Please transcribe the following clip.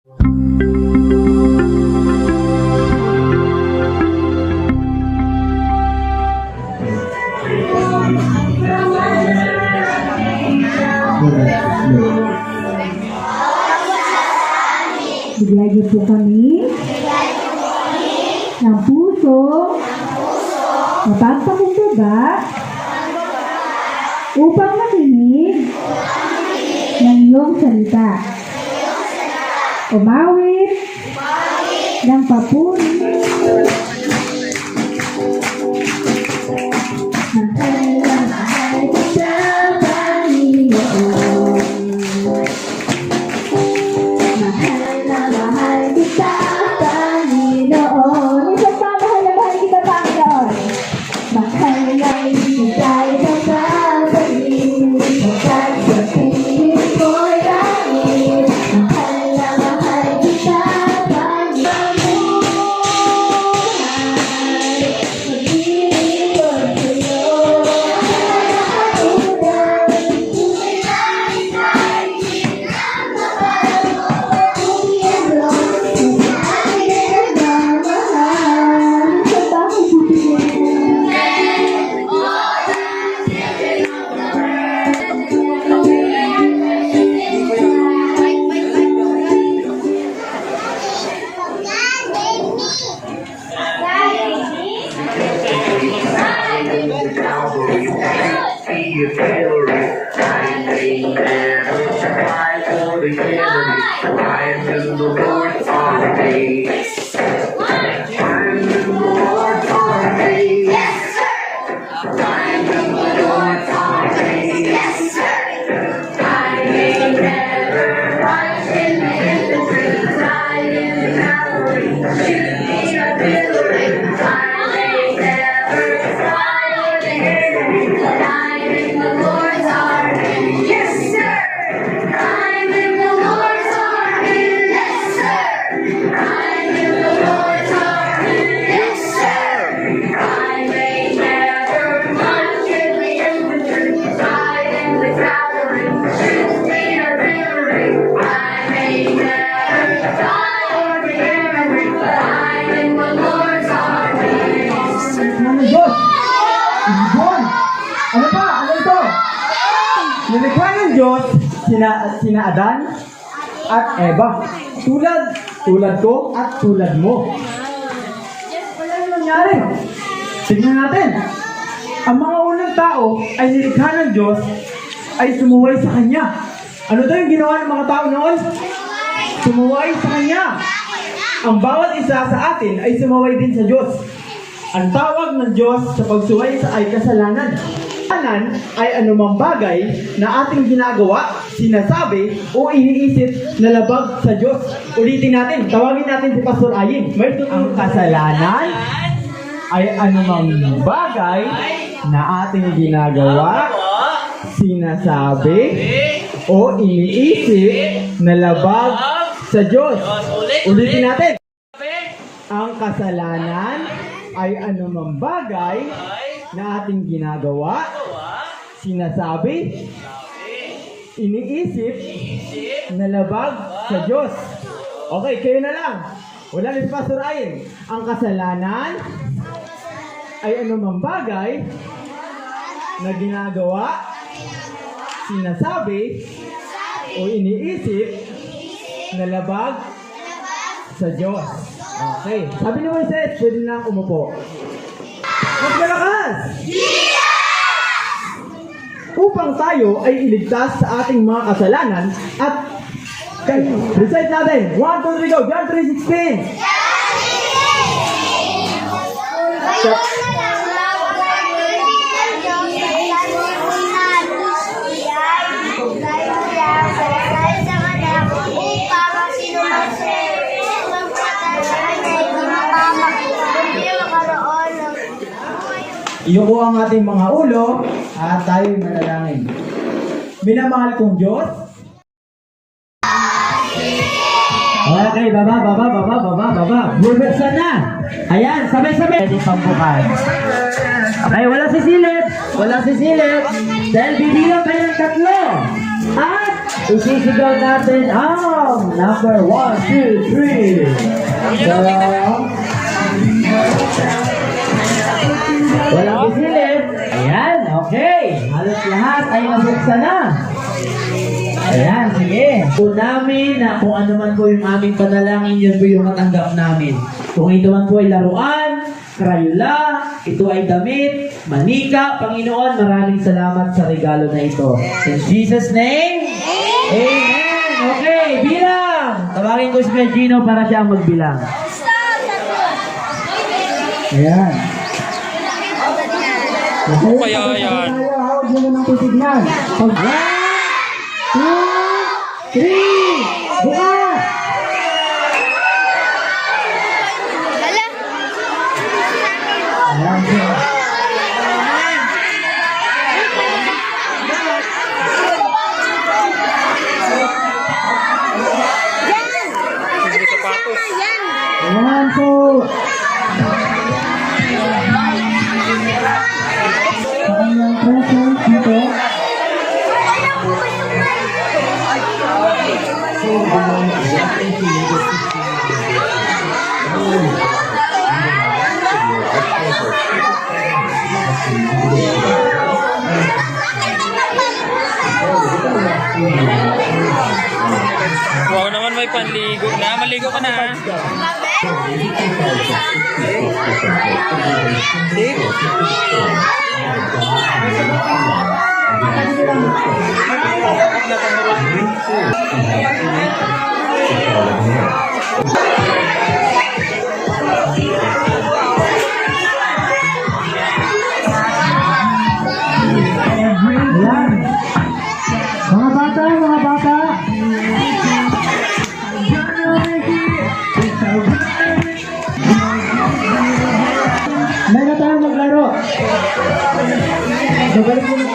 Bigyan po kami ng puso, mapagpakumbaba upang makinig ng iyong salita. Umawit ng papuri. Mahal na mahal kita, Panginoon. Mahal na mahal kita, Panginoon. Isa pa, mahal na mahal kita, Panginoon. Mahal na hindi tayo magkakalit. Mahal sa piling ko'y langit. Mahal na mahal kita, Panginoon. Magdilig ko sa'yo. Nilikha ng Diyos sina Adan at Eva. Tulad ko at tulad mo. Wala nang nangyari. Tignan natin. Ang mga unang tao ay nilikha ng Diyos ay sumuway sa Kanya. Ano daw yung ginawa ng mga tao noon? Sumuway sa Kanya. Ang bawat isa sa atin ay sumuway din sa Diyos. Ang tawag ng Diyos sa pagsuway ay kasalanan. Kasalanan ay anumang bagay na ating ginagawa, sinasabi, o iniisip na labag sa Diyos. Ulitin natin, tawagin natin si Pastor Ayin. Ang kasalanan ay anumang bagay na ating ginagawa, sinasabi, o iniisip na labag sa Diyos. Ulitin natin. Ang kasalanan ay anumang bagay na ating ginagawa, sinasabi, iniisip na labag sa Diyos. Okay, kayo na lang. Wala ni Pastor Ayin. Ang kasalanan ay anumang bagay na ginagawa, sinasabi, o iniisip na labag sa Diyos. Okay. Sabi ni Moises, pwede lang umupo. Mas malakas! Upang tayo ay iligtas sa ating mga kasalanan at okay, recite natin. 1, 2, 3, go! John 3:16. Iyuko ang ating mga ulo at tayo'y manalangin. Minamahal kong Diyos. Okay, baba. Bubuksan na. Ayan, sabay-sabay. Pwede pambukan. Okay, wala sisilip. Dahil bibilang kayo ng 3. At Isisigaw natin ang number 1, 2, 3. So, walang bisilip. Ayan, okay. Halos lahat ay nabuksan na. Ayan, sige. Kung namin na kung ano man po yung aming panalangin, yun po yung matanggap namin. Kung ito man po ay laruan, krayula, ito ay damit, manika, Panginoon, maraming salamat sa regalo na ito. In Jesus' name, Amen. Okay, bilang. Tawagin ko si Kuya Gino para siya ang magbilang. Ayan. Okay, Kaya yan. hawag mo ng titignan. 1, 2, 3, bukas! Ayan, sir. Hindi sapatos. Ayan po. Ang present dito. Wow naman may panligo na. Maligo ka na ha. Ayan. Mga bata, mga bata. May na tayo maglaro. Babalik mo na.